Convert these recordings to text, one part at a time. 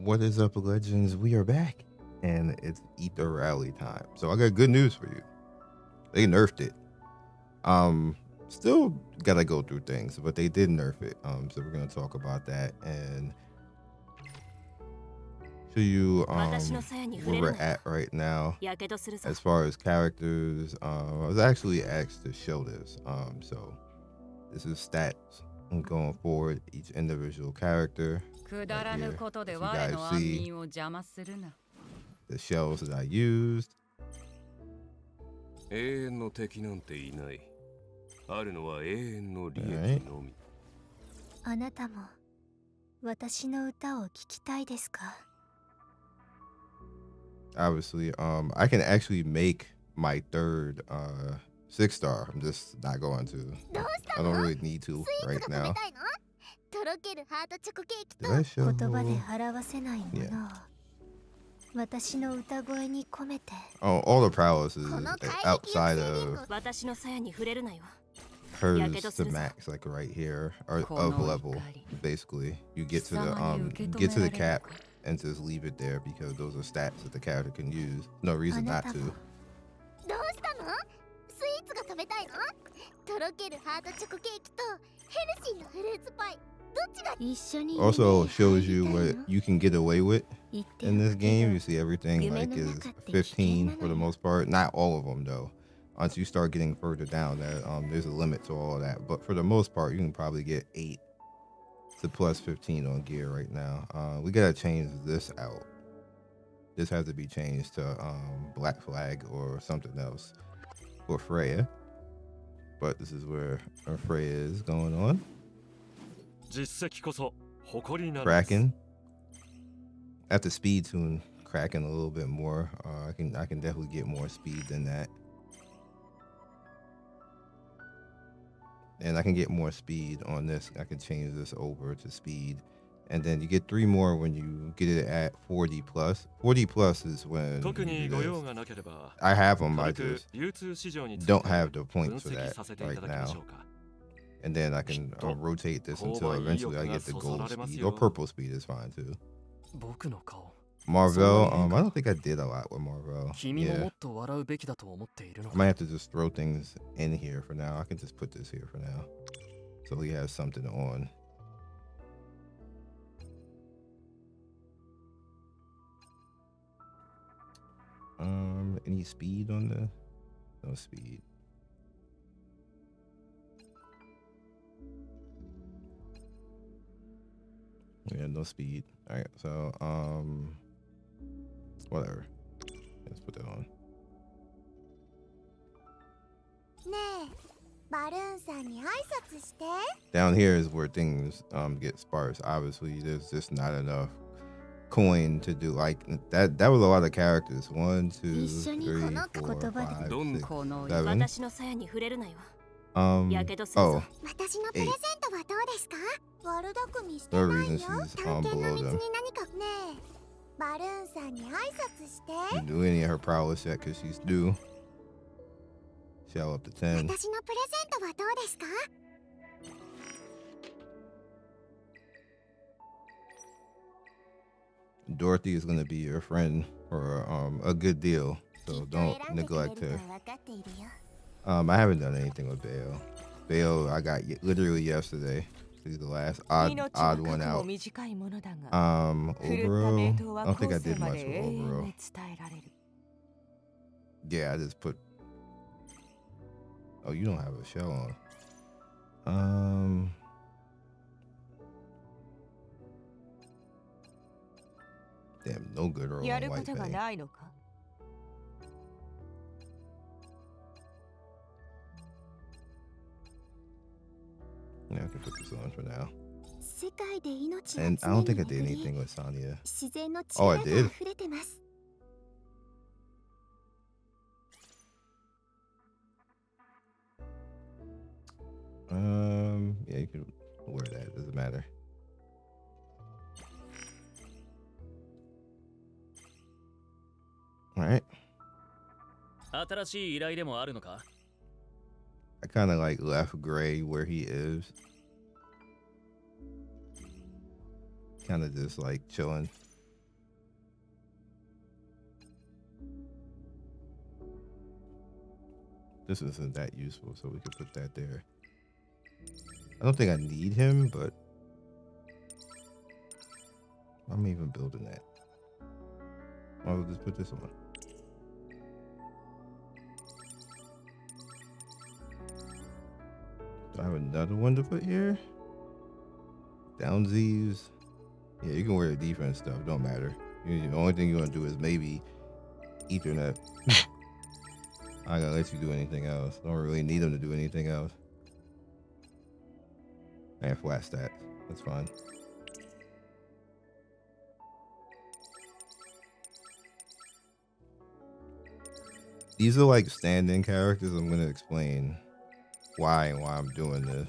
What is up, legends? We are back, and it's Ether Rally time. So I got good news for you. They nerfed it. Still gotta go through things, but they did nerf it. So we're gonna talk about that and show you where we're at right now as far as characters. I was actually asked to show this. So this is stats going forward, each individual character. Right here, as you guys see the shells that I used. 永遠の敵なんていない。あるのは永遠の利益のみ。あなたも私の歌を聞きたいですか? Obviously, I can actually make my third 6-star. I'm just not going to. I don't really need to right now. Did I show? 言葉で表せないものを私の歌声に込めて。 Oh, all the prowess is outside of hers to max, like right here, or of level. Basically, you get to the cap and just leave it there because those are stats that the character can use. No reason not to. Also shows you what you can get away with in this game. You see everything like is 15 for the most part. Not all of them though. Once you start getting further down, that there's a limit to all of that. But for the most part, you can probably get 8 to plus 15 on gear right now. We gotta change this out. This has to be changed to Black Flag or something else for Freya. But this is where Freya is going on. Kraken. At the speed tune, Kraken a little bit more. I can definitely get more speed than that. And I can get more speed on this. I can change this over to speed. And then you get 3 more when you get it at 40 plus. 40 plus is when I have them, I just don't have the points for that right now. And then I can rotate this until eventually I get the gold speed, or purple speed is fine too. Marvel, I don't think I did a lot with Marvel. Yeah. I might have to just throw things in here for now. I can just put this here for now, so he has something on. Any speed on the? No speed. Yeah, no speed. All right, so whatever. Let's put that on. Down here is where things get sparse. Obviously, there's just not enough coin to do like that. That was a lot of characters. 1, 2, 3, 4, 5, 6, 7. Oh, 8. The reason she's below them. Didn't do any of her prowess yet because she's due. Shell up to 10. Dorothy is gonna be your friend for a good deal, so don't neglect her. I haven't done anything with Bale. Bale I got literally yesterday. He's the last odd one out. Overall, I don't think I did much with overall. Yeah, I just put. Oh, you don't have a shell on. Damn, no good roll on White Bay. Yeah, I can put this on for now. And I don't think I did anything with Sonya. Oh, I did? Yeah, you can wear that. It doesn't matter. All right. I kind of like left Gray where he is. Kind of just like chilling. this isn't that useful, so we could put that there. I don't think I need him, but I'm even building that. I'll just put this on. Do I have another one to put here? Downsies. Yeah, you can wear the defense stuff. Don't matter. The only thing you want to do is maybe Ethernet. I gotta let you do anything else. Don't really need them to do anything else. And flat stats. That's fine. These are like stand-in characters. I'm gonna explain why and why I'm doing this.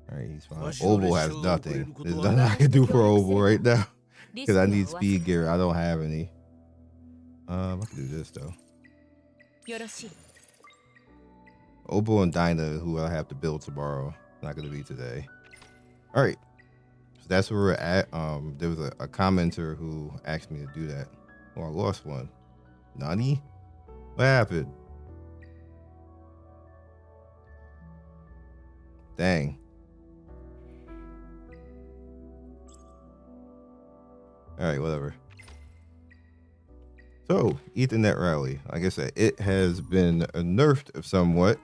Alright, he's fine. Oval has nothing. There's nothing I can do for Oval right now. Because I need speed gear. I don't have any. I can do this though. Oval and Dinah, who I have to build tomorrow. Not gonna be today. Alright. So that's where we're at. There was a commenter who asked me to do that. Oh, I lost one. Nani? What happened? Dang. Alright, whatever. So, Ethernet rally. Like I said, it has been nerfed somewhat.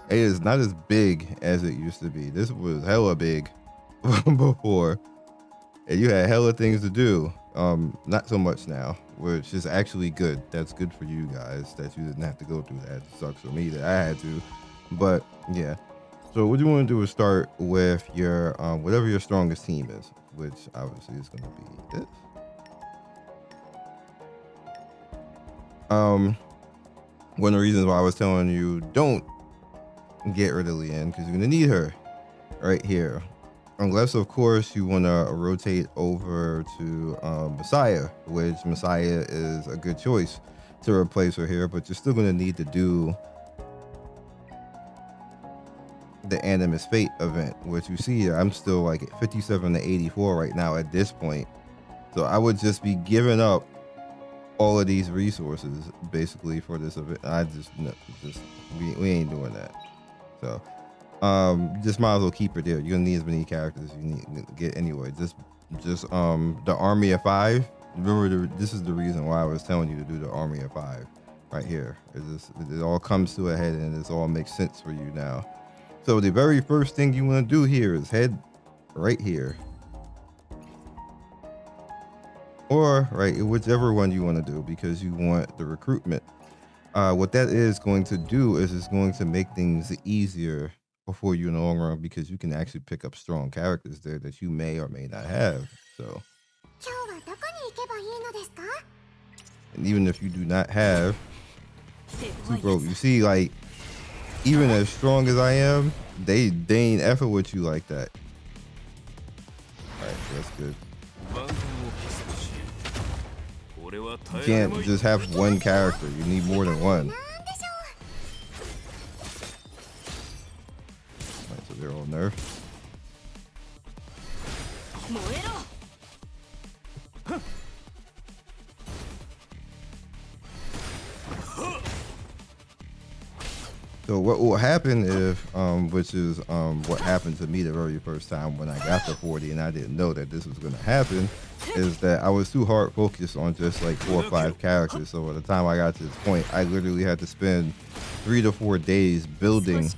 It is not as big as it used to be. This was hella big before. And you had hella things to do. Not so much now, which is actually good. That's good for you guys that you didn't have to go through that. It sucks for me that I had to. But yeah. So what you want to do is start with your whatever your strongest team is, which obviously is going to be this. One of the reasons why I was telling you don't get rid of Leanne, because you're gonna need her right here, unless of course you want to rotate over to Messiah, which Messiah is a good choice to replace her here, but you're still gonna need to do the Animus Fate event, which you see I'm still like at 57 to 84 right now at this point, so I would just be giving up all of these resources basically for this event. We ain't doing that. So you just might as well keep her there. You're gonna need as many characters as you need to get anyway. Just the army of 5. Remember, this is the reason why I was telling you to do the army of 5 right here. It all comes to a head and it all makes sense for you now. So the very first thing you want to do here is head right here, or right, whichever one you want to do, because you want the recruitment. What that is going to do is it's going to make things easier for you in the long run, because you can actually pick up strong characters there that you may or may not have. So, and even if you do not have super, you see, like, even as strong as I am, they ain't effort with you like that. All right, that's good. You can't just have one character. You need more than one. Right, so they're all nerfed. So what will happen if, which is what happened to me the very first time when I got to 40 and I didn't know that this was going to happen, is that I was too hard focused on just like 4 or 5 characters. So by the time I got to this point, I literally had to spend 3 to 4 days building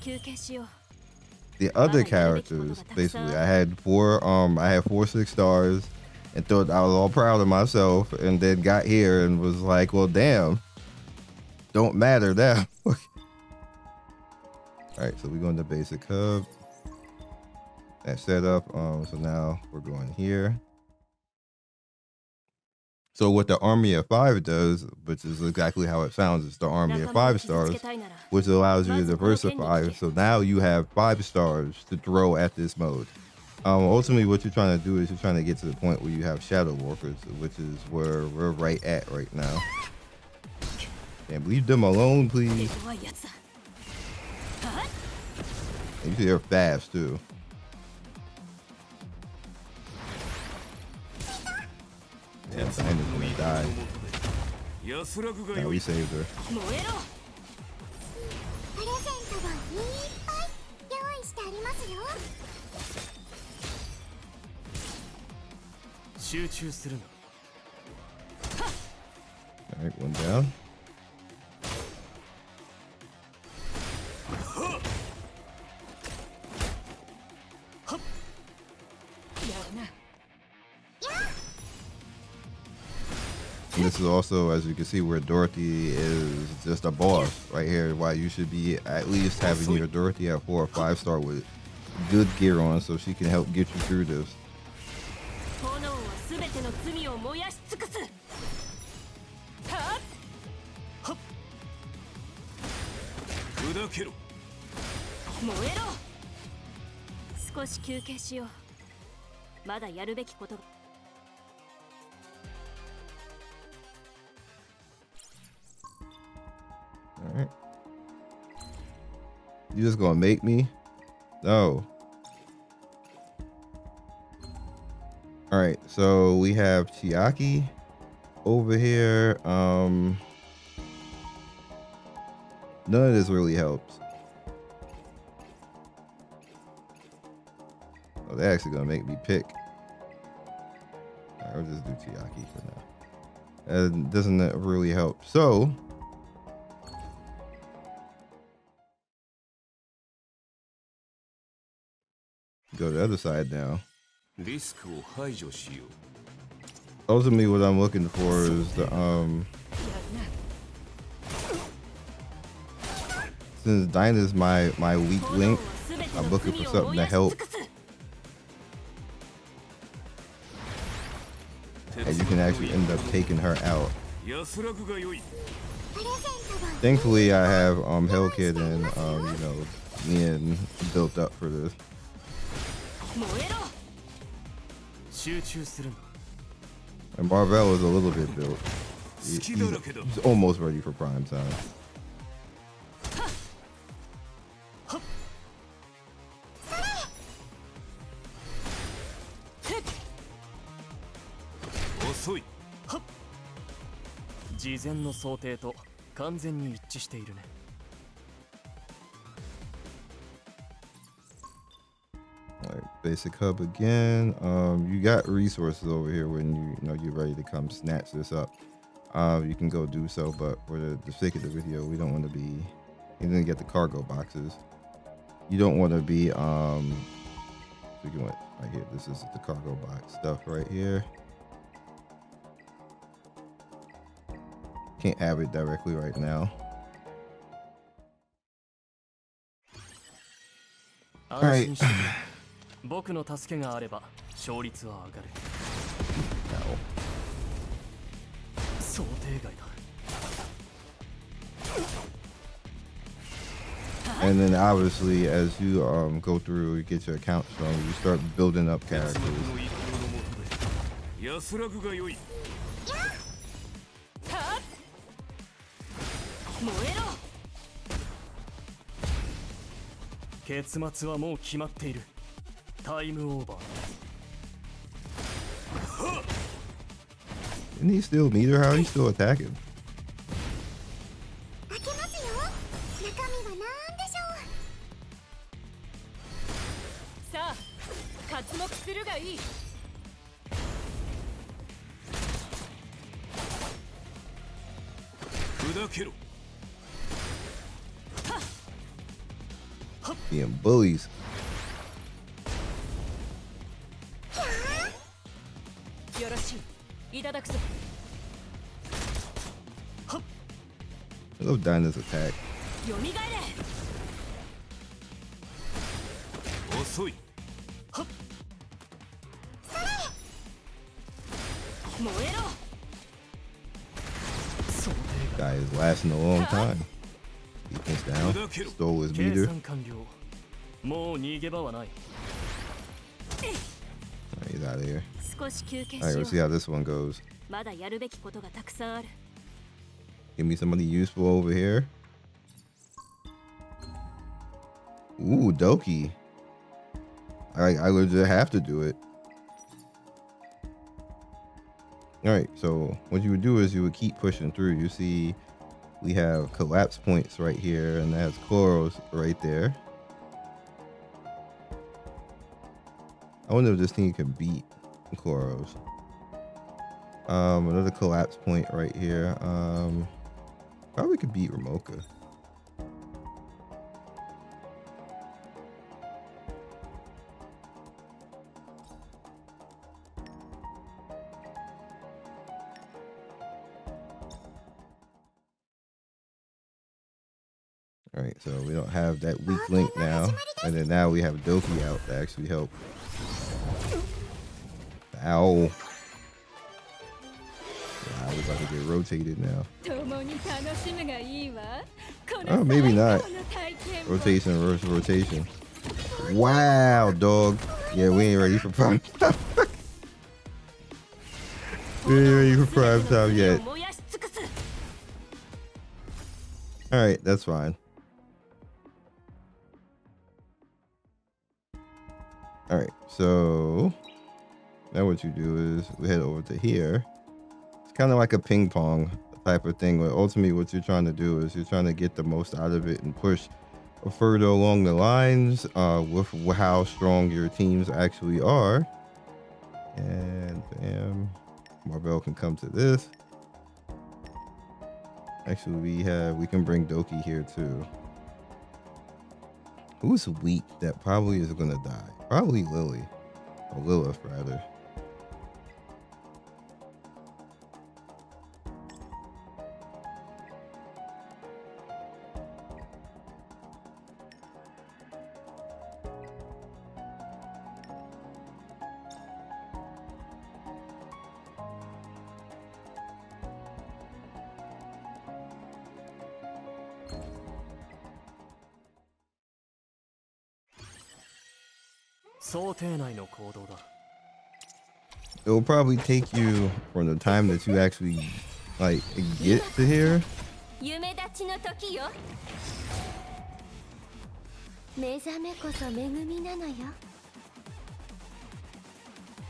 the other characters. Basically, I had 4 6 stars and thought I was all proud of myself, and then got here and was like, well, damn, don't matter now. All right, so we're going to basic hub. That setup. So now we're going here. So what the army of 5 does, which is exactly how it sounds, is the army of 5 stars, which allows you to diversify. So now you have 5 stars to throw at this mode. Ultimately, what you're trying to do is you're trying to get to the point where you have shadow walkers, which is where we're right at right now. And leave them alone, please. And you see they're fast too. Yeah, Dinah's gonna die. Now we saved her. Alright, one down. And this is also, as you can see, where Dorothy is just a boss right here. Why you should be at least having your Dorothy at 4 or 5 star with good gear on, so she can help get you through this. Alright. You just gonna make me? No. Alright, so we have Chiaki over here. None of this really helps. Oh, they're actually gonna make me pick. Alright, I'll just do Chiaki for now. That doesn't really help. So go to the other side now. Ultimately, what I'm looking for is the since Dinah's my weak link, I'm looking for something to help. And you can actually end up taking her out. Thankfully, I have Hellkid and you know, Ian built up for this. And Marvel is a little bit built. He's almost ready for prime time. Alright, basic hub again. You got resources over here when you know you're ready to come snatch this up. You can go do so, but for the sake of the video, we don't want to be. You're gonna get the cargo boxes. You don't want to be speaking what right here. This is the cargo box stuff right here. Can't have it directly right now. All right. No. And then obviously, as you go through, you get your account strong, you start building up characters. Didn't he still meet her? How he still attacking? Being bullies. I love Dinah's attack. Guy is lasting a long time. Defense down. Stole his meter. Alright, he's out of here. Alright, let's see how this one goes. Give me somebody useful over here. Ooh, Doki. I legit have to do it. Alright, so what you would do is you would keep pushing through. You see we have collapse points right here, and that's Koros right there. I wonder if this team can beat Koros. Another collapse point right here. Probably could beat Ramoka. All right, so we don't have that weak link now, and then now we have Doki out to actually help. Ow. Wow, we're about to get rotated now. Oh, maybe not. Rotation versus rotation. Wow, dog. Yeah, we ain't ready for prime time. We ain't ready for prime time yet. Alright, that's fine. Alright, so now what you do is we head over to here. It's kind of like a ping pong type of thing, but ultimately what you're trying to do is you're trying to get the most out of it and push further along the lines with how strong your teams actually are. And bam, Marvel can come to this. Actually, we can bring Doki here too. Who's weak that probably is gonna die? Probably Lily, or Lilith rather. It will probably take you from the time that you actually like get to here.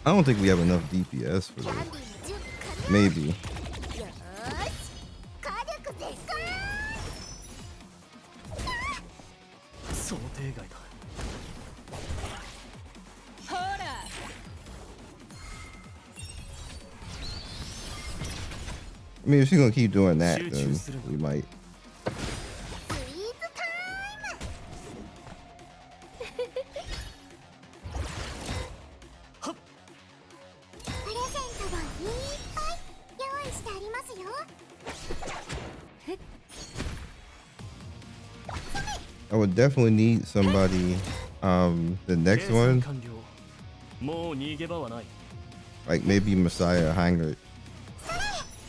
I don't think we have enough DPS for this. Maybe. I mean, if she's gonna keep doing that, then we might. I would definitely need somebody, the next one, like maybe Messiah Heinrich,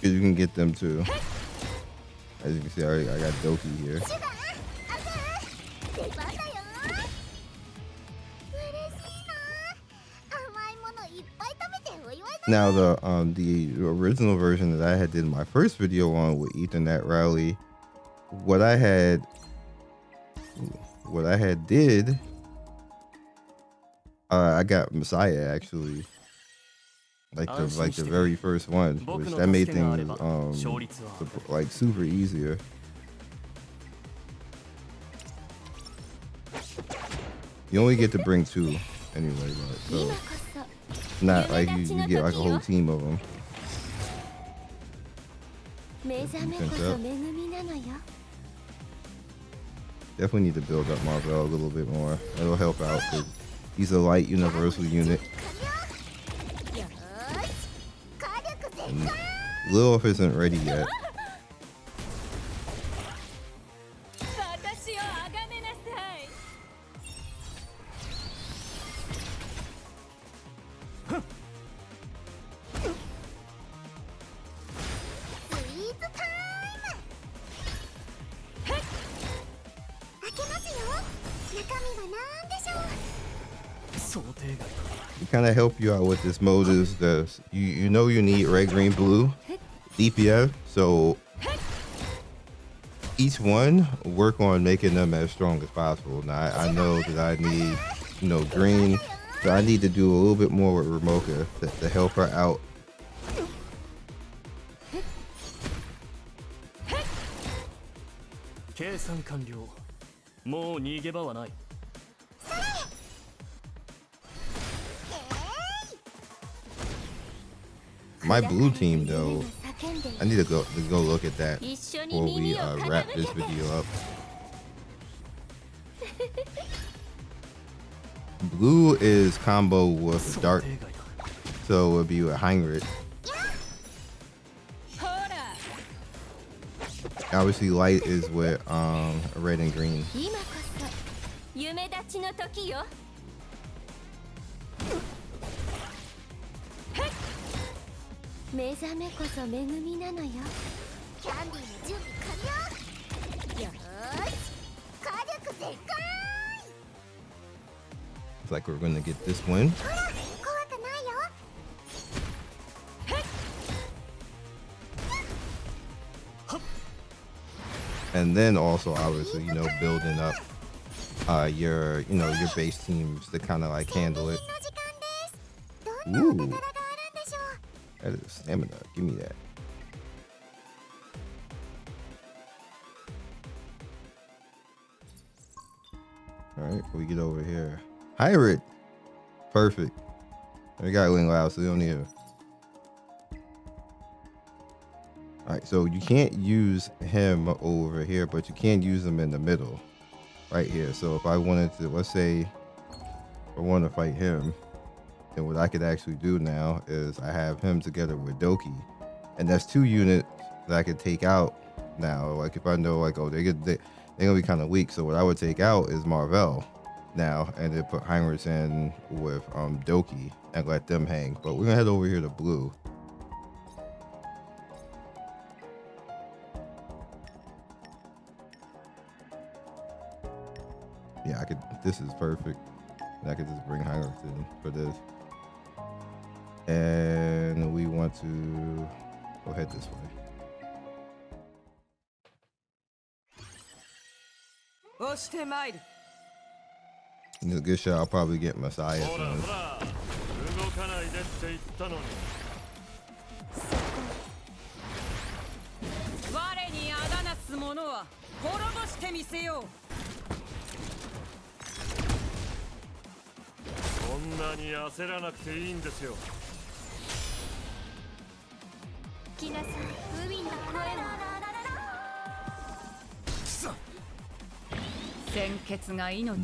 because you can get them too. As you can see, I got Doki here. Now the original version that I had did my first video on with Ethernet Rally, what I had did, I got Messiah actually, like the very first one, which that made things like super easier. You only get to bring 2 anyway, but so not like you get like a whole team of them. Definitely need to build up Marvel a little bit more. It'll help out because he's a light universal unit. And Lilith isn't ready yet. Kind of help you out with this mode is you know you need red, green, blue DPS, so each one work on making them as strong as possible. Now I know that I need green, so I need to do a little bit more with Ramoka to help her out. My blue team though, I need to go look at that before we wrap this video up. Blue is combo with dark, so it would be with Heinrich. Obviously light is with red and green. It's like we're gonna get this win. And then also obviously, you know, building up your base teams to kind of like handle it. Ooh, that is stamina. Give me that. All right, we get over here. Hybrid, perfect. We got Ling Lao, so we don't need her. All right, so you can't use him over here, but you can use him in the middle, right here. So if I wanted to, let's say, I want to fight him, then what I could actually do now is I have him together with Doki, and that's 2 units that I could take out now. Like if I know, like, oh, they're gonna be kind of weak, so what I would take out is Marvel now, and then put Heinrich in with Doki and let them hang. But we're gonna head over here to blue. Yeah, I could. This is perfect. And I could just bring Heinrich in for this. And we want to go head this way. It's a good shot. I'll probably get Messiah from this.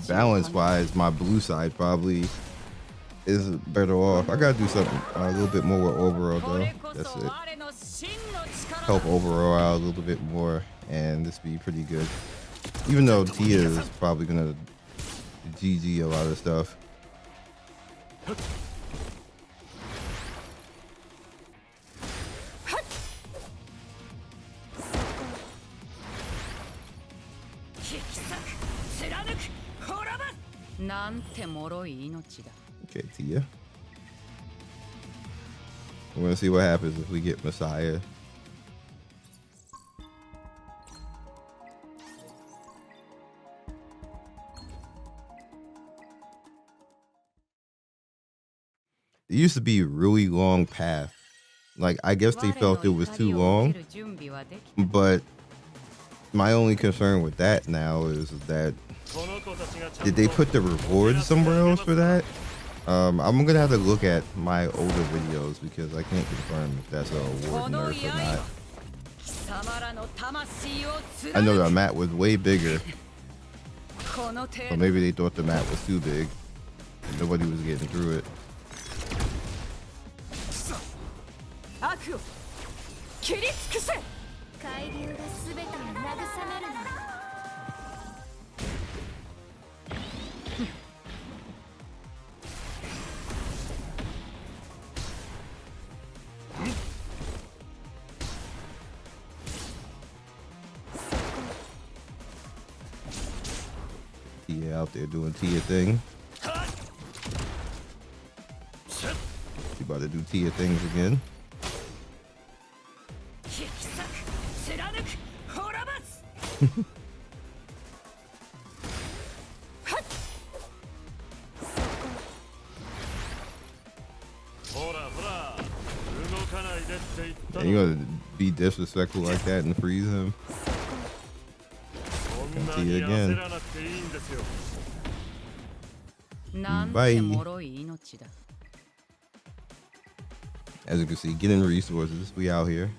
Balance wise, my blue side probably is better off. I gotta do something a little bit more with overall though. That's it. Help overall out a little bit more, and this be pretty good. Even though Tia is probably gonna GG a lot of stuff. Okay, Tia. We're gonna see what happens if we get Messiah. It used to be a really long path. Like, I guess they felt it was too long, but my only concern with that now is that did they put the rewards somewhere else for that? I'm gonna have to look at my older videos because I can't confirm if that's a reward nerf or not. I know the map was way bigger, so maybe they thought the map was too big and nobody was getting through it. Tia out there doing Tia thing. She about to do Tia things again. And you're gonna be disrespectful like that and freeze him. Gonna see it again. Bye. As you can see, getting resources. We out here.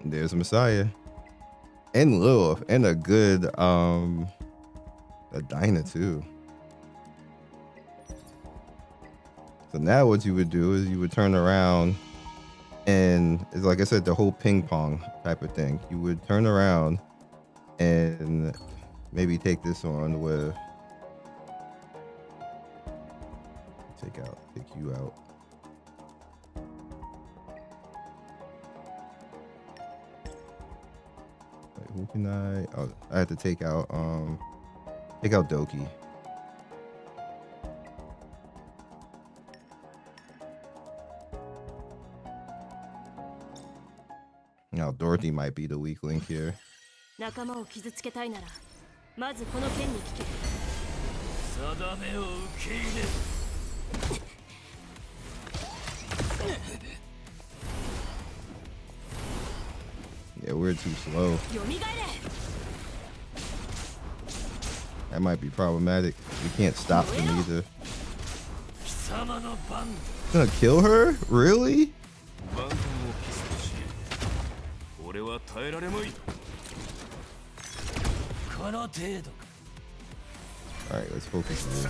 There's Messiah. And Lilith. And a good a Dinah too. So now what you would do is you would turn around, and it's like I said, the whole ping pong type of thing. You would turn around and maybe take this on with take you out. Wait, who can I? Oh, I have to take out Doki. Now Dorothy might be the weak link here. Yeah, we're too slow. That might be problematic. We can't stop them either. Gonna kill her? Really? Alright, let's focus on this.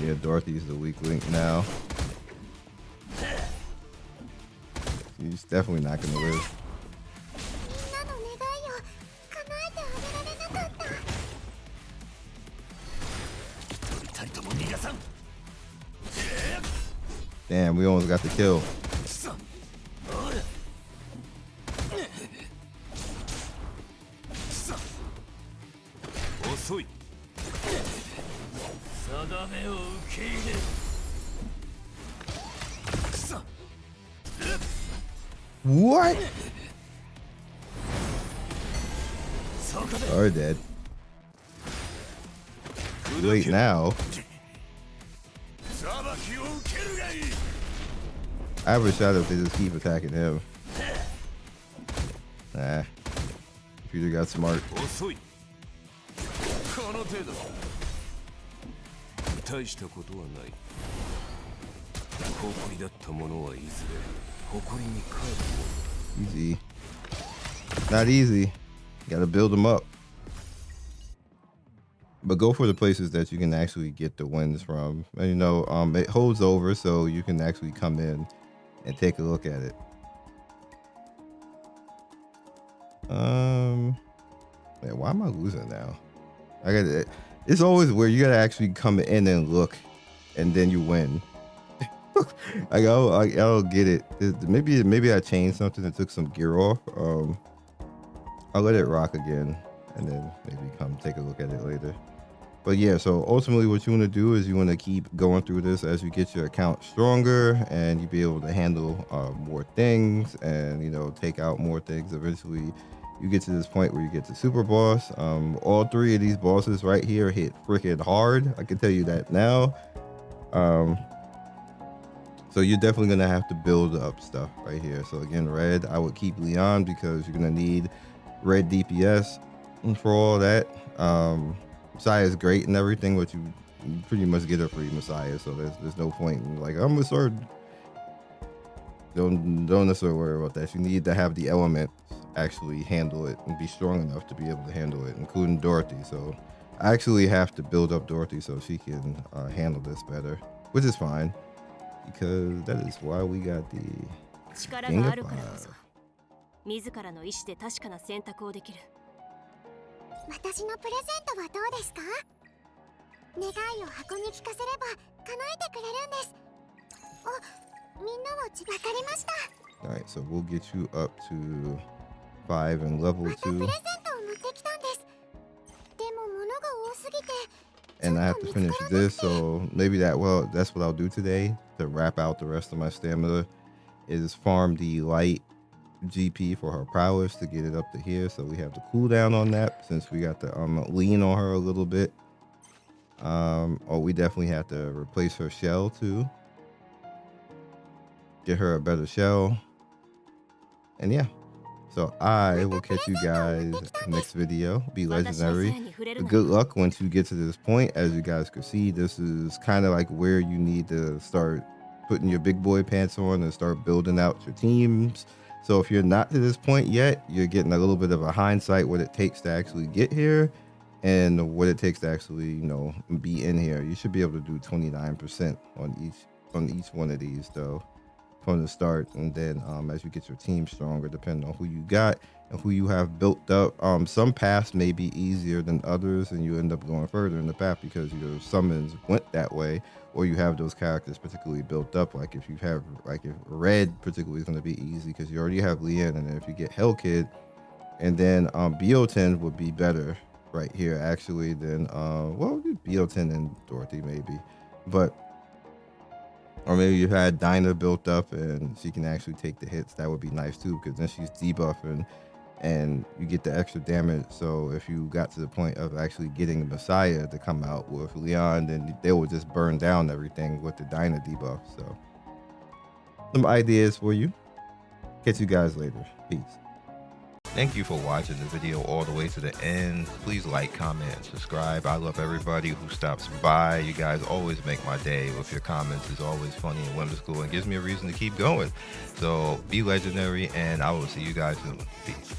Yeah, Dorothy's the weak link now. She's definitely not gonna live. Damn, we almost got the kill. What? Are dead. Wait now. I have a shot if they just keep attacking him. Nah. Computer got smart. Easy. Not easy. Gotta build them up. But go for the places that you can actually get the wins from. And, you know, it holds over, so you can actually come in and take a look at it. Yeah, why am I losing now? I got it. It's always where you gotta actually come in and look, and then you win. I don't get it. Maybe I changed something that took some gear off. I'll let it rock again, and then maybe come take a look at it later. But yeah, so ultimately what you want to do is you want to keep going through this as you get your account stronger, and you be able to handle more things, and, you know, take out more things. Eventually you get to this point where you get to super boss. All three of these bosses right here hit freaking hard. I can tell you that now. So you're definitely gonna have to build up stuff right here. So again, red, I would keep Leon because you're gonna need red DPS for all that. Messiah is great and everything, but you pretty much get a free Messiah, so there's no point in, like, I'm gonna start. Don't necessarily worry about that. You need to have the elements actually handle it and be strong enough to be able to handle it, including Dorothy. So I actually have to build up Dorothy so she can handle this better, which is fine, because that is why we got the King of Fire. 私のプレゼントはどうですか？願いを箱に聞かせれば叶えてくれるんです。あ、みんなはわかりました。 Alright, so we'll get you up to 5 and level 2. またプレゼントを持ってきたんです。でも物が多すぎて。And I have to finish this, so maybe that's what I'll do today to wrap out the rest of my stamina, is farm the light GP for her prowess to get it up to here. So we have the cooldown on that since we got the lean on her a little bit. We definitely have to replace her shell too. get her a better shell. And yeah, so I will catch you guys next video. Be legendary. But good luck once you get to this point. As you guys can see, this is kind of like where you need to start putting your big boy pants on and start building out your teams. So if you're not to this point yet, you're getting a little bit of a hindsight what it takes to actually get here and what it takes to actually, you know, be in here. You should be able to do 29% on each one of these though from the start, and then as you get your team stronger, depending on who you got and who you have built up. Some paths may be easier than others, and you end up going further in the path because your summons went that way, or you have those characters particularly built up. Like if Red particularly is going to be easy because you already have Leanne, and then if you get Hellkid, and then BO10 would be better right here actually than well, BO10 and Dorothy maybe, but. Or maybe you had Dinah built up and she can actually take the hits. That would be nice too, because then she's debuffing and you get the extra damage. So if you got to the point of actually getting Messiah to come out with Leon, then they would just burn down everything with the Dinah debuff. So some ideas for you. Catch you guys later. Peace. Thank you for watching the video all the way to the end. Please like, comment, and subscribe. I love everybody who stops by. You guys always make my day with your comments. It's always funny and whimsical and gives me a reason to keep going. So be legendary, and I will see you guys soon. Peace.